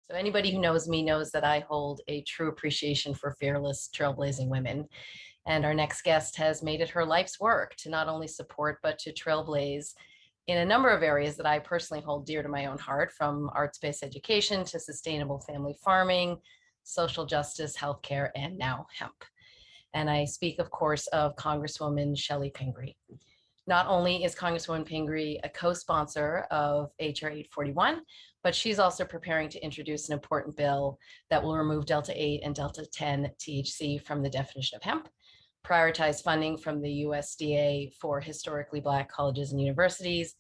So anybody who knows me knows that I hold a true appreciation for fearless, trailblazing women. And our next guest has made it her life's work to not only support, but to trailblaze in a number of areas that I personally hold dear to my own heart, from arts-based education to sustainable family farming, social justice, healthcare, and now hemp. And I speak, of course, of Congresswoman Chellie Pingree. Not only is Congresswoman Pingree a co-sponsor of HR 841, but she's also preparing to introduce an important bill that will remove Delta 8 and Delta 10 THC from the definition of hemp, prioritize funding from the USDA for historically Black colleges and universities,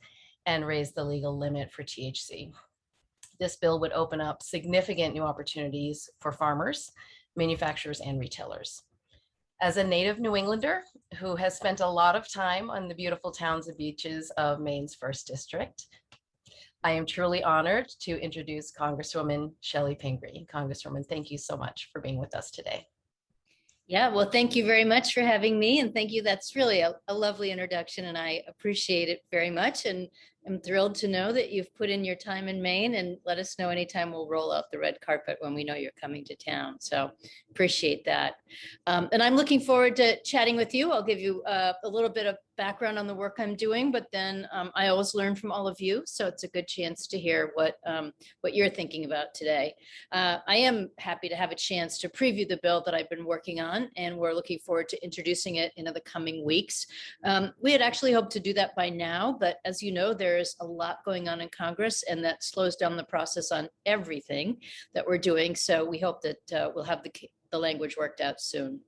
and raise the legal limit for THC. This bill would open up significant new opportunities for farmers, manufacturers, and retailers. As a native New Englander who has spent a lot of time on the beautiful towns and beaches of Maine's 1st District, I am truly honored to introduce Congresswoman Chellie Pingree. Congresswoman, thank you so much for being with us today. Yeah, well, thank you very much for having me. And thank you. That's really a lovely introduction, and I appreciate it very much. And I'm thrilled to know that you've put in your time in Maine, and let us know anytime we'll roll out the red carpet when we know you're coming to town. So appreciate that. And I'm looking forward to chatting with you. I'll give you a little bit of background on the work I'm doing, but then I always learn from all of you. So it's a good chance to hear what you're thinking about today. I am happy to have a chance to preview the bill that I've been working on, and we're looking forward to introducing it in the coming weeks. We had actually hoped to do that by now, but as you know, there's a lot going on in Congress, and that slows down the process on everything that we're doing. So we hope that we'll have the language worked out soon.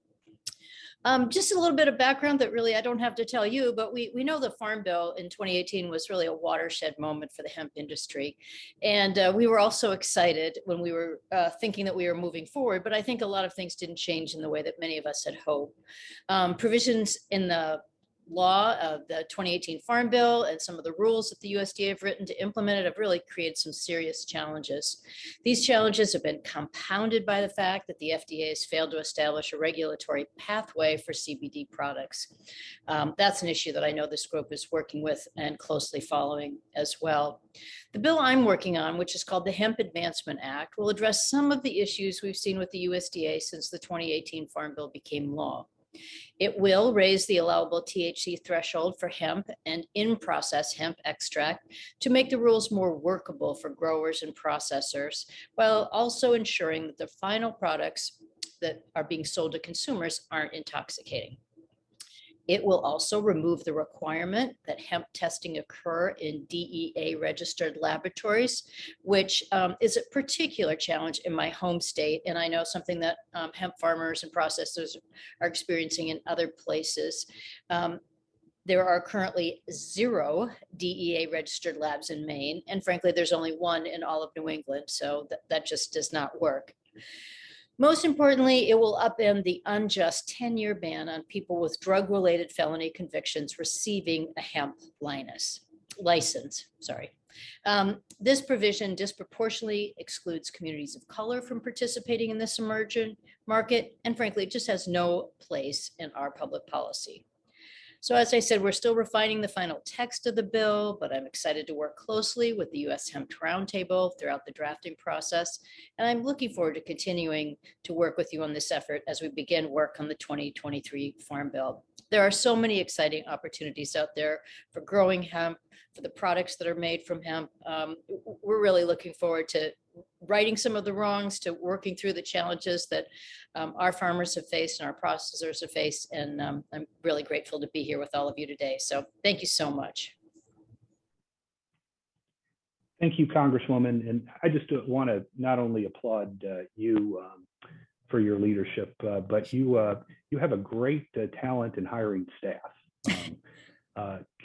Just a little bit of background that really I don't have to tell you, but we know the Farm Bill in 2018 was really a watershed moment for the hemp industry. And we were also excited when we were thinking that we were moving forward, but I think a lot of things didn't change in the way that many of us had hoped. Provisions in the law of the 2018 Farm Bill and some of the rules that the USDA have written to implement it have really created some serious challenges. These challenges have been compounded by the fact that the FDA has failed to establish a regulatory pathway for CBD products. That's an issue that I know this group is working with and closely following as well. The bill I'm working on, which is called the Hemp Advancement Act, will address some of the issues we've seen with the USDA since the 2018 Farm Bill became law. It will raise the allowable THC threshold for hemp and in-process hemp extract to make the rules more workable for growers and processors, while also ensuring that the final products that are being sold to consumers aren't intoxicating. It will also remove the requirement that hemp testing occur in DEA registered laboratories, which is a particular challenge in my home state. And I know something that hemp farmers and processors are experiencing in other places. There are currently 0 DEA registered labs in Maine. And frankly, there's only 1 in all of New England. So that just does not work. Most importantly, it will upend the unjust 10-year ban on people with drug-related felony convictions receiving a hemp license. This provision disproportionately excludes communities of color from participating in this emergent market, and frankly, it just has no place in our public policy. So as I said, we're still refining the final text of the bill, but I'm excited to work closely with the US Hemp Roundtable throughout the drafting process. And I'm looking forward to continuing to work with you on this effort as we begin work on the 2023 Farm Bill. There are so many exciting opportunities out there for growing hemp, for the products that are made from hemp. We're really looking forward to righting some of the wrongs, to working through the challenges that our farmers have faced and our processors have faced. And I'm really grateful to be here with all of you today. So thank you so much. Thank you, Congresswoman. And I just want to not only applaud you for your leadership, but you have a great talent in hiring staff.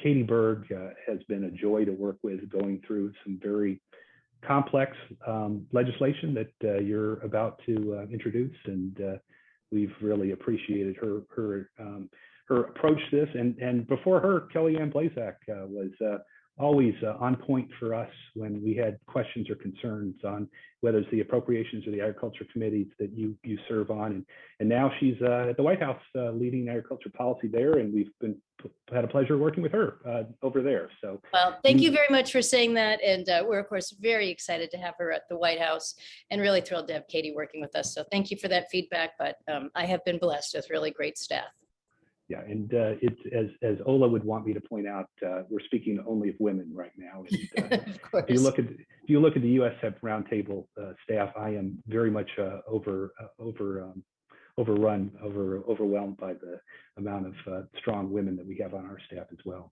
Katie Berg has been a joy to work with, going through some very complex legislation that you're about to introduce, and we've really appreciated her approach to this. And before her, Kellyanne Blazak always on point for us when we had questions or concerns on whether it's the appropriations or the agriculture committees that you serve on. And now she's at the White House leading agriculture policy there, and we've had a pleasure working with her over there. So, well, thank you very much for saying that. And we're, of course, very excited to have her at the White House and really thrilled to have Katie working with us. So thank you for that feedback. But I have been blessed with really great staff. Yeah, and it's as Ola would want me to point out, we're speaking only of women right now. And, of course. if you look at the U.S. Hemp Roundtable staff, I am very much overwhelmed by the amount of strong women that we have on our staff as well.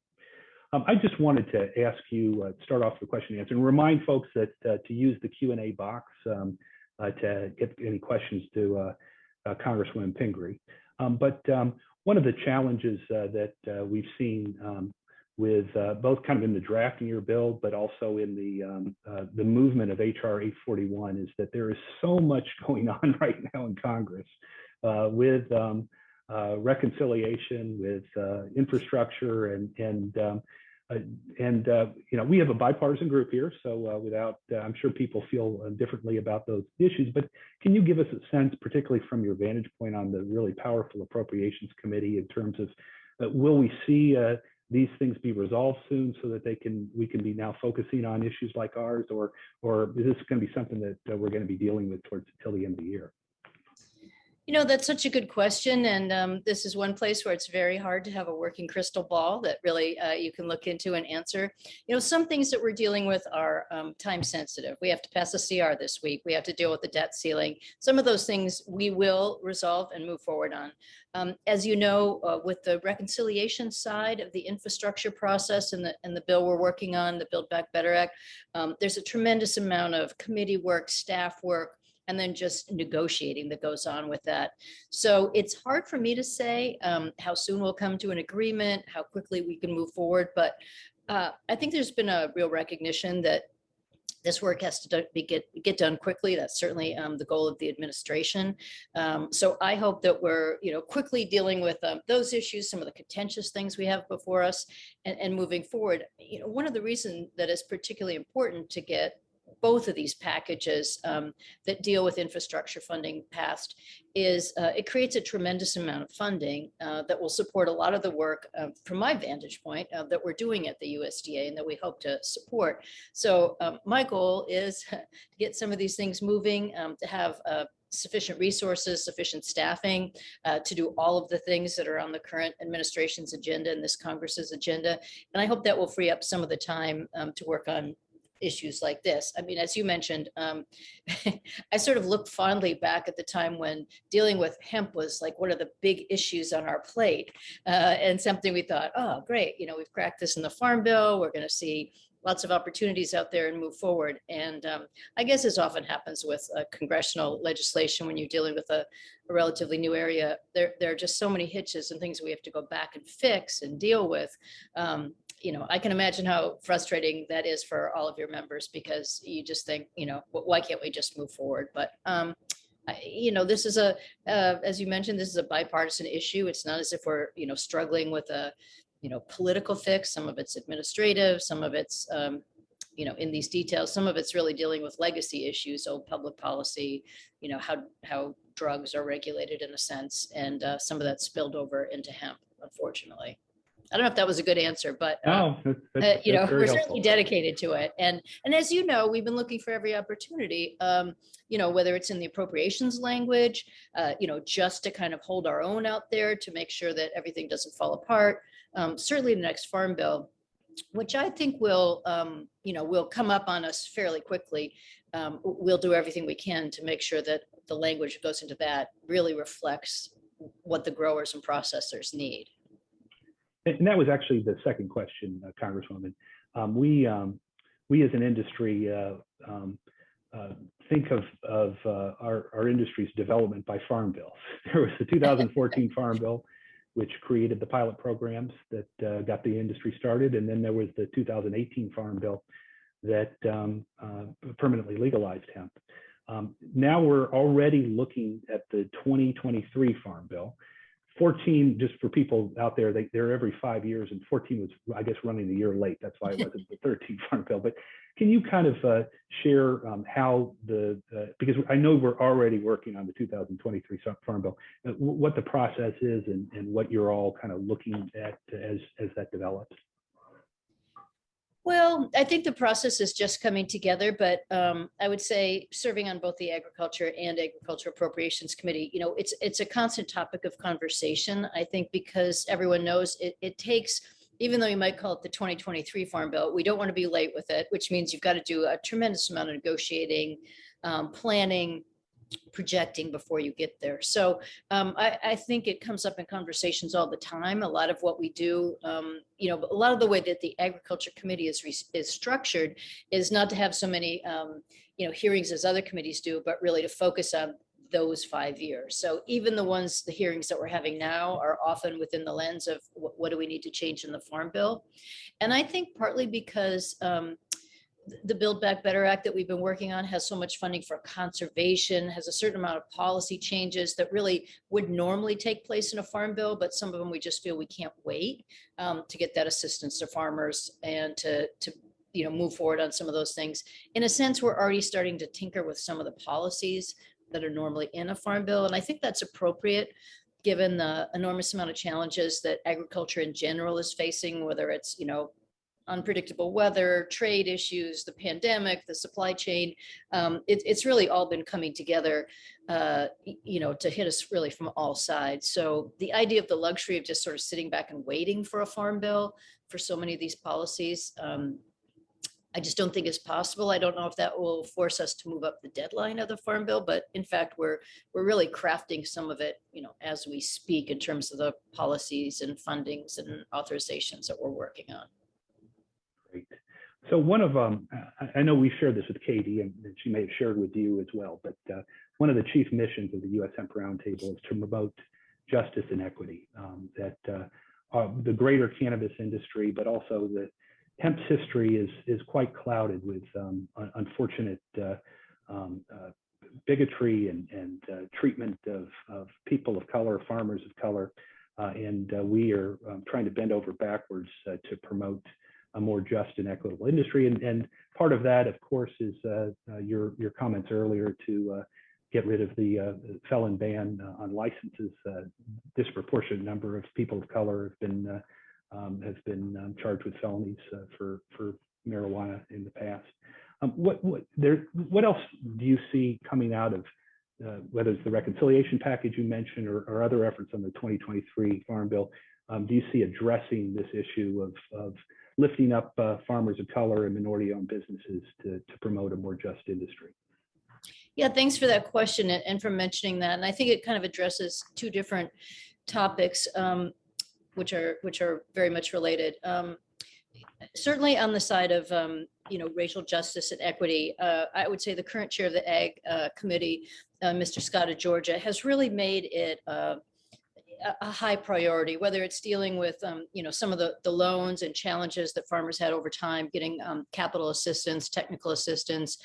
I just wanted to ask you, start off the question and answer, and remind folks that to use the Q&A box to get any questions to Congresswoman Pingree. One of the challenges that we've seen with both kind of in the drafting your bill, but also in the movement of HR 841 is that there is so much going on right now in Congress with reconciliation, with infrastructure, and we have a bipartisan group here, so I'm sure people feel differently about those issues, but can you give us a sense, particularly from your vantage point on the really powerful Appropriations Committee, in terms of will we see these things be resolved soon so that we can be now focusing on issues like ours, or is this going to be something that we're going to be dealing with till the end of the year? That's such a good question. And this is one place where it's very hard to have a working crystal ball that really you can look into and answer. Some things that we're dealing with are time sensitive. We have to pass a CR this week. We have to deal with the debt ceiling. Some of those things we will resolve and move forward on. As you know, with the reconciliation side of the infrastructure process and the bill we're working on, the Build Back Better Act, there's a tremendous amount of committee work, staff work, and then just negotiating that goes on with that. So it's hard for me to say how soon we'll come to an agreement, how quickly we can move forward. But I think there's been a real recognition that this work has to get done quickly. That's certainly the goal of the administration. So I hope that we're quickly dealing with those issues, some of the contentious things we have before us, and moving forward. One of the reasons that is particularly important to get both of these packages that deal with infrastructure funding passed is it creates a tremendous amount of funding that will support a lot of the work from my vantage point that we're doing at the USDA and that we hope to support. So my goal is to get some of these things moving, to have sufficient resources, sufficient staffing to do all of the things that are on the current administration's agenda and this Congress's agenda. And I hope that will free up some of the time to work on issues like this. I mean, as you mentioned, I sort of look fondly back at the time when dealing with hemp was like one of the big issues on our plate and something we thought, oh, great, we've cracked this in the Farm Bill. We're going to see lots of opportunities out there and move forward. And I guess as often happens with congressional legislation, when you're dealing with a relatively new area, there are just so many hitches and things we have to go back and fix and deal with. I can imagine how frustrating that is for all of your members, because you just think, why can't we just move forward? But, this is as you mentioned, this is a bipartisan issue. It's not as if we're, struggling with a, political fix. Some of it's administrative, some of it's, in these details, some of it's really dealing with legacy issues, old public policy, how drugs are regulated in a sense, and some of that spilled over into hemp, unfortunately. I don't know if that was a good answer, but that's we're certainly dedicated to it. And as you know, we've been looking for every opportunity, whether it's in the appropriations language, just to kind of hold our own out there to make sure that everything doesn't fall apart. Certainly the next Farm Bill, which I think will come up on us fairly quickly. We'll do everything we can to make sure that the language that goes into that really reflects what the growers and processors need. And that was actually the second question, Congresswoman. We as an industry think of our industry's development by farm bills. There was the 2014 Farm Bill, which created the pilot programs that got the industry started. And then there was the 2018 Farm Bill that permanently legalized hemp. Now we're already looking at the 2023 Farm Bill. 14, just for people out there, they're every 5 years, and 14 was, I guess, running a year late. That's why it wasn't the 13th Farm Bill. But can you kind of share how because I know we're already working on the 2023 Farm Bill, what the process is and what you're all kind of looking at as that develops? Well, I think the process is just coming together, but I would say serving on both the Agriculture and Agriculture Appropriations Committee, it's a constant topic of conversation. I think because everyone knows it takes, even though you might call it the 2023 Farm Bill, we don't want to be late with it, which means you've got to do a tremendous amount of negotiating, planning, projecting before you get there. So I think it comes up in conversations all the time. A lot of what we do, a lot of the way that the Agriculture Committee is structured is not to have so many, hearings as other committees do, but really to focus on those 5 years. So even the hearings that we're having now are often within the lens of what do we need to change in the Farm Bill. And I think partly because the Build Back Better Act that we've been working on has so much funding for conservation, has a certain amount of policy changes that really would normally take place in a Farm Bill, but some of them we just feel we can't wait to get that assistance to farmers and to move forward on some of those things. In a sense, we're already starting to tinker with some of the policies that are normally in a Farm Bill, and I think that's appropriate given the enormous amount of challenges that agriculture in general is facing, whether it's unpredictable weather, trade issues, the pandemic, the supply chain. It's really all been coming together, to hit us really from all sides. So the idea of the luxury of just sort of sitting back and waiting for a Farm Bill for so many of these policies, I just don't think is possible. I don't know if that will force us to move up the deadline of the Farm Bill, but in fact, we're really crafting some of it, as we speak in terms of the policies and fundings and authorizations that we're working on. Great. So one of I know we shared this with Katie, and she may have shared with you as well, but one of the chief missions of the U.S. Hemp Roundtable is to promote justice and equity, that the greater cannabis industry, but also the hemp's history is quite clouded with unfortunate bigotry and treatment of people of color, farmers of color, and we are trying to bend over backwards to promote a more just and equitable industry. And part of that, of course, is your comments earlier to get rid of the felon ban on licenses. Disproportionate number of people of color have been charged with felonies for marijuana in the past. What else do you see coming out of whether it's the reconciliation package you mentioned or other efforts on the 2023 Farm Bill? Do you see addressing this issue of lifting up farmers of color and minority-owned businesses to promote a more just industry? Yeah, thanks for that question and for mentioning that. And I think it kind of addresses two different topics, which are very much related. Certainly on the side of racial justice and equity, I would say the current chair of the Ag Committee, Mr. Scott of Georgia, has really made it a high priority, whether it's dealing with, some of the loans and challenges that farmers had over time, getting capital assistance, technical assistance,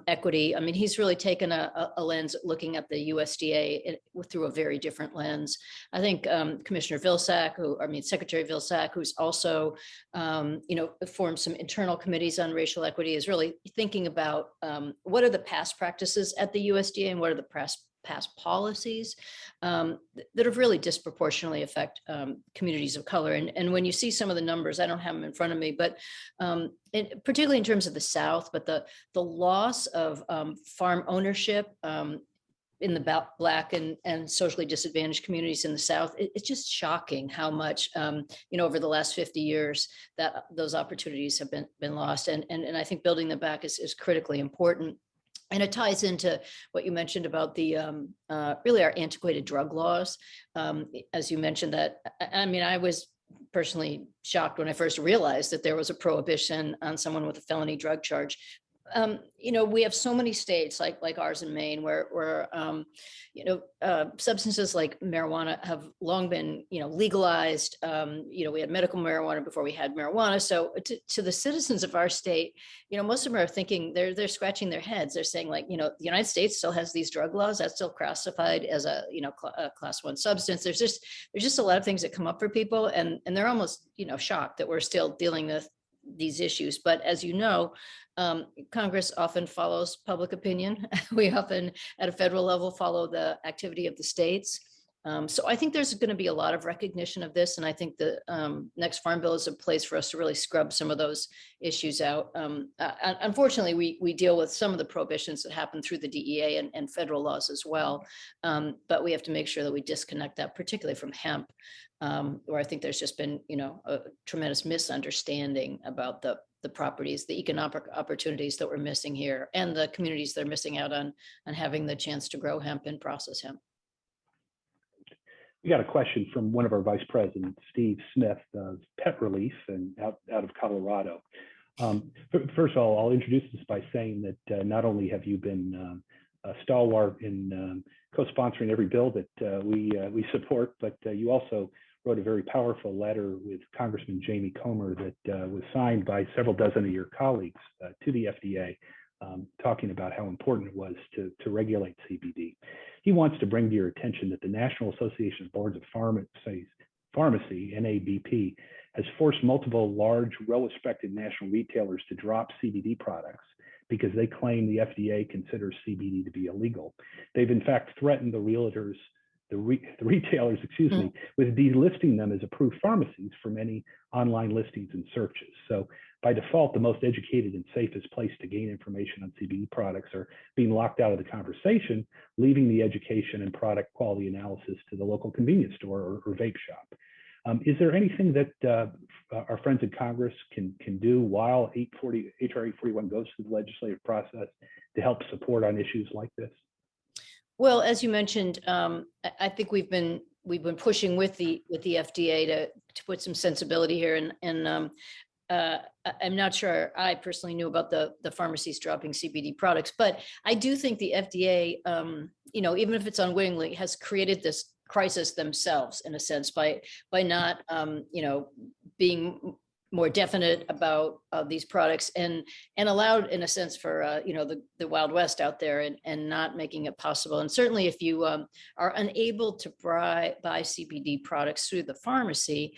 equity. I mean, he's really taken a lens looking at the USDA through a very different lens. I think Secretary Vilsack, who's also, formed some internal committees on racial equity, is really thinking about what are the past practices at the USDA and what are the past policies that have really disproportionately affect communities of color. And when you see some of the numbers, I don't have them in front of me, but particularly in terms of the South, but the loss of farm ownership in the Black and socially disadvantaged communities in the South, it's just shocking how much, over the last 50 years that those opportunities have been lost. And I think building them back is critically important. And it ties into what you mentioned about the really our antiquated drug laws. As you mentioned that, I mean, I was personally shocked when I first realized that there was a prohibition on someone with a felony drug charge We have so many states like ours in Maine where substances like marijuana have long been, legalized. We had medical marijuana before we had marijuana. So to the citizens of our state, most of them are thinking, they're scratching their heads. They're saying like, the United States still has these drug laws that's still classified as a class 1 substance. There's just a lot of things that come up for people, and they're almost, shocked that we're still dealing with these issues. But as you know, Congress often follows public opinion. We often, at a federal level, follow the activity of the states. So I think there's going to be a lot of recognition of this. And I think the next Farm Bill is a place for us to really scrub some of those issues out. Unfortunately, we deal with some of the prohibitions that happen through the DEA and federal laws as well. But we have to make sure that we disconnect that, particularly from hemp, where I think there's just been, a tremendous misunderstanding about the properties, the economic opportunities that we're missing here, and the communities that are missing out on having the chance to grow hemp and process hemp. We got a question from one of our vice presidents, Steve Smith of Pet Relief and out of Colorado. First of all, I'll introduce this by saying that not only have you been a stalwart in co-sponsoring every bill that we support, but you also wrote a very powerful letter with Congressman Jamie Comer that was signed by several dozen of your colleagues to the FDA, talking about how important it was to regulate CBD. He wants to bring to your attention that the National Association of Boards of Pharmacy, NABP, has forced multiple large, well-respected national retailers to drop CBD products because they claim the FDA considers CBD to be illegal. They've in fact threatened the retailers, with delisting them as approved pharmacies from any online listings and searches. So by default, the most educated and safest place to gain information on CBD products are being locked out of the conversation, leaving the education and product quality analysis to the local convenience store or vape shop. Is there anything that our friends in Congress can do while HR 841 goes through the legislative process to help support on issues like this? Well, as you mentioned, I think we've been pushing with the FDA to put some sensibility here, and I'm not sure I personally knew about the pharmacies dropping CBD products, but I do think the FDA, even if it's unwittingly, has created this crisis themselves in a sense by not, being more definite about these products and allowed in a sense for the Wild West out there and not making it possible. And certainly if you are unable to buy CBD products through the pharmacy,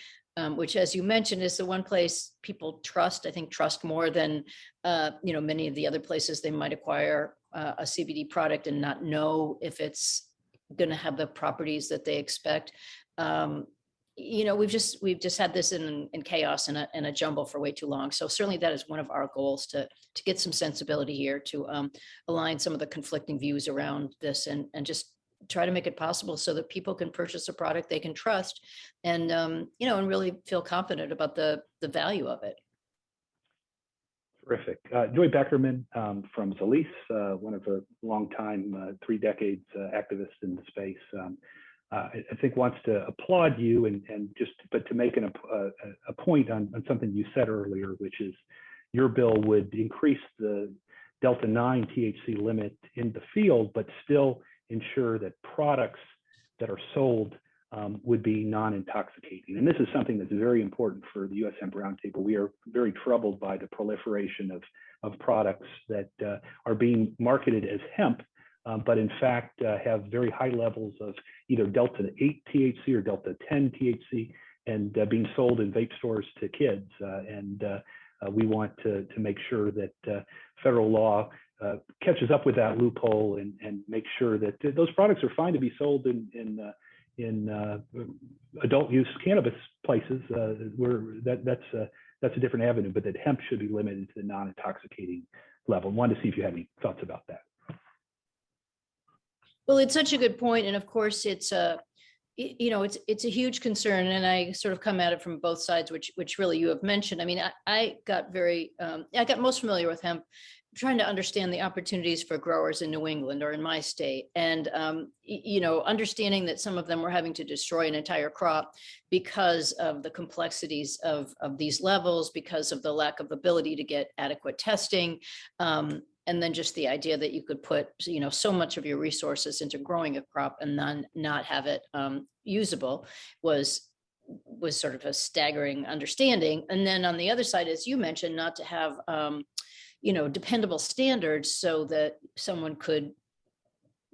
which, as you mentioned, is the one place people trust, I think trust more than many of the other places they might acquire a CBD product and not know if it's going to have the properties that they expect. We've just had this in chaos and a jumble for way too long. So certainly that is one of our goals to get some sensibility here, to align some of the conflicting views around this and just try to make it possible so that people can purchase a product they can trust and and really feel confident about the value of it. Terrific. Joy Beckerman from Zalise, one of the longtime 3 decades activists in the space, I think wants to applaud you but to make a point on something you said earlier, which is your bill would increase the Delta 9 THC limit in the field, but still ensure that products that are sold would be non-intoxicating. And this is something that's very important for the US Hemp Roundtable. We are very troubled by the proliferation of products that are being marketed as hemp, but in fact have very high levels of either Delta 8 THC or Delta 10 THC and being sold in vape stores to kids. We want to make sure that federal law catches up with that loophole and make sure that those products are fine to be sold in adult use cannabis places where that's a different avenue, but that hemp should be limited to the non-intoxicating level. I wanted to see if you had any thoughts about that. Well, it's such a good point, and of course, it's a huge concern, and I sort of come at it from both sides, which really you have mentioned. I mean, I got most familiar with hemp trying to understand the opportunities for growers in New England or in my state, and understanding that some of them were having to destroy an entire crop because of the complexities of these levels, because of the lack of ability to get adequate testing, and then just the idea that you could put, so much of your resources into growing a crop and then not have it usable was sort of a staggering understanding. And then on the other side, as you mentioned, not to have, dependable standards so that someone could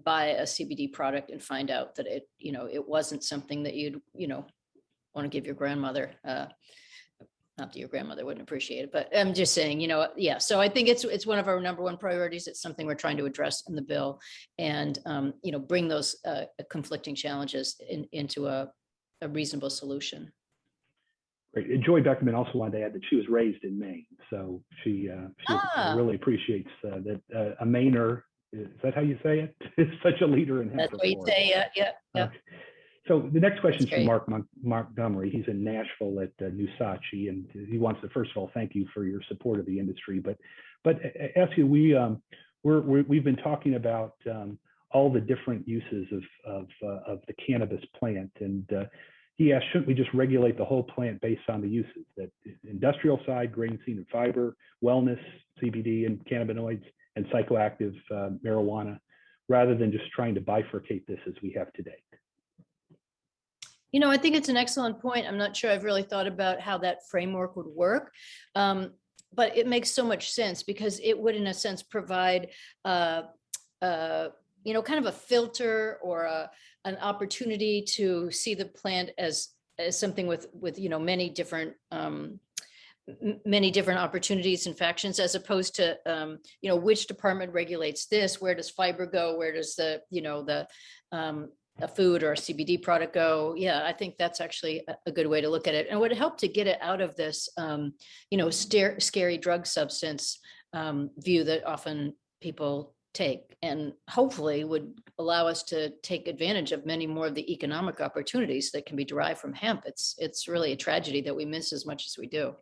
buy a CBD product and find out that it wasn't something that you'd, want to give your grandmother, not that your grandmother wouldn't appreciate it, but I'm just saying, yeah. So I think it's one of our number one priorities. It's something we're trying to address in the bill and, bring those conflicting challenges into a reasonable solution. Great. Joy Beckerman also wanted to add that she was raised in Maine, so she really appreciates that a Mainer, is that how you say it? Is such a leader in hemp That's reform. what you say, yeah. So the next question is That's from great. Mark Montgomery. He's in Nashville at Nusachi, and he wants to first of all thank you for your support of the industry. But ask you, we've been talking about all the different uses of the cannabis plant, and he asked, shouldn't we just regulate the whole plant based on the uses, that industrial side, grain, seed, and fiber, wellness, CBD and cannabinoids, and psychoactive marijuana, rather than just trying to bifurcate this as we have today? I think it's an excellent point. I'm not sure I've really thought about how that framework would work. But it makes so much sense because it would, in a sense, provide, kind of a filter or an opportunity to see the plant as something with many different opportunities and factions, as opposed to which department regulates this, where does fiber go, where does the a food or a CBD product go. Yeah, I think that's actually a good way to look at it, and would help to get it out of this scary drug substance view that often people take, and hopefully would allow us to take advantage of many more of the economic opportunities that can be derived from hemp. It's really a tragedy that we miss as much as we do.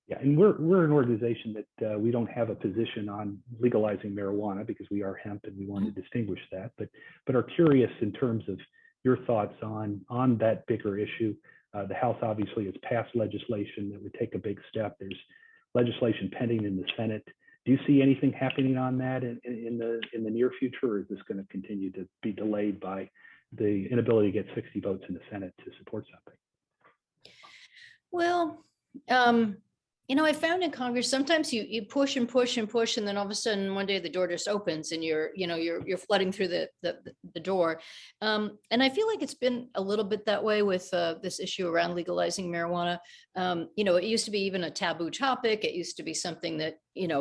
Yeah, and we're an organization that we don't have a position on legalizing marijuana because we are hemp and we want to distinguish that, but are curious in terms of your thoughts on that bigger issue. The House obviously has passed legislation that would take a big step. There's legislation pending in the Senate. Do you see anything happening on that in the near future, or is this going to continue to be delayed by the inability to get 60 votes in the Senate to support something? Well, I found in Congress, sometimes you push and push and push, and then all of a sudden one day the door just opens and you're flooding through the door. And I feel like it's been a little bit that way with this issue around legalizing marijuana. It used to be even a taboo topic. It used to be something that,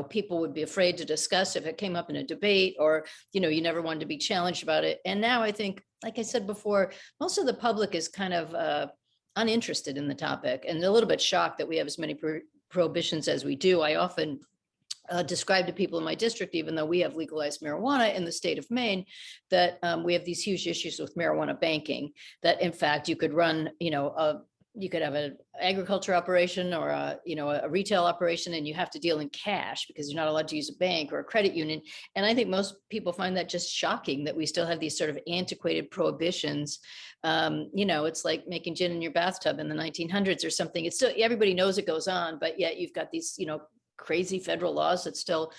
people would be afraid to discuss if it came up in a debate, or, you never wanted to be challenged about it. And now I think, like I said before, most of the public is kind of uninterested in the topic and a little bit shocked that we have as many prohibitions as we do. I often describe to people in my district, even though we have legalized marijuana in the state of Maine, that we have these huge issues with marijuana banking, that in fact you could run, you could have an agriculture operation or a retail operation, and you have to deal in cash because you're not allowed to use a bank or a credit union. And I think most people find that just shocking that we still have these sort of antiquated prohibitions. It's like making gin in your bathtub in the 1900s or something. It's still, everybody knows it goes on, but yet you've got these, crazy federal laws that still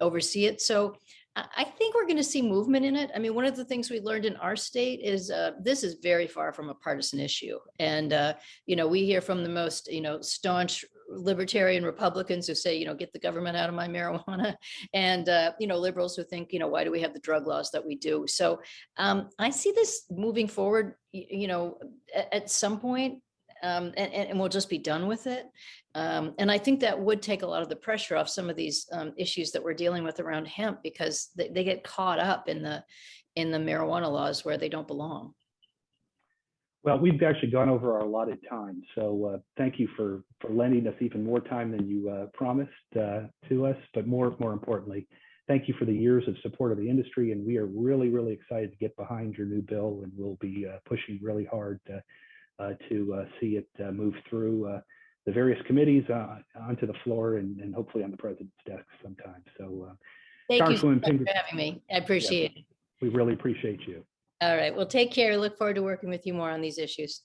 oversee it. So I think we're going to see movement in it. I mean, one of the things we learned in our state is this is very far from a partisan issue. And, we hear from the most, staunch libertarian Republicans who say, get the government out of my marijuana. And, liberals who think, why do we have the drug laws that we do? So I see this moving forward, at some point. And we'll just be done with it. And I think that would take a lot of the pressure off some of these issues that we're dealing with around hemp, because they get caught up in the marijuana laws where they don't belong. Well, we've actually gone over our allotted time, so thank you for lending us even more time than you promised to us. But more importantly, thank you for the years of support of the industry, and we are really, really excited to get behind your new bill, and we'll be pushing really hard to see it move through the various committees onto the floor and hopefully on the president's desk sometime. So thank you so Congresswoman much Pingree, for having me. I appreciate it. we really appreciate you. All right. Well, take care. Look forward to working with you more on these issues.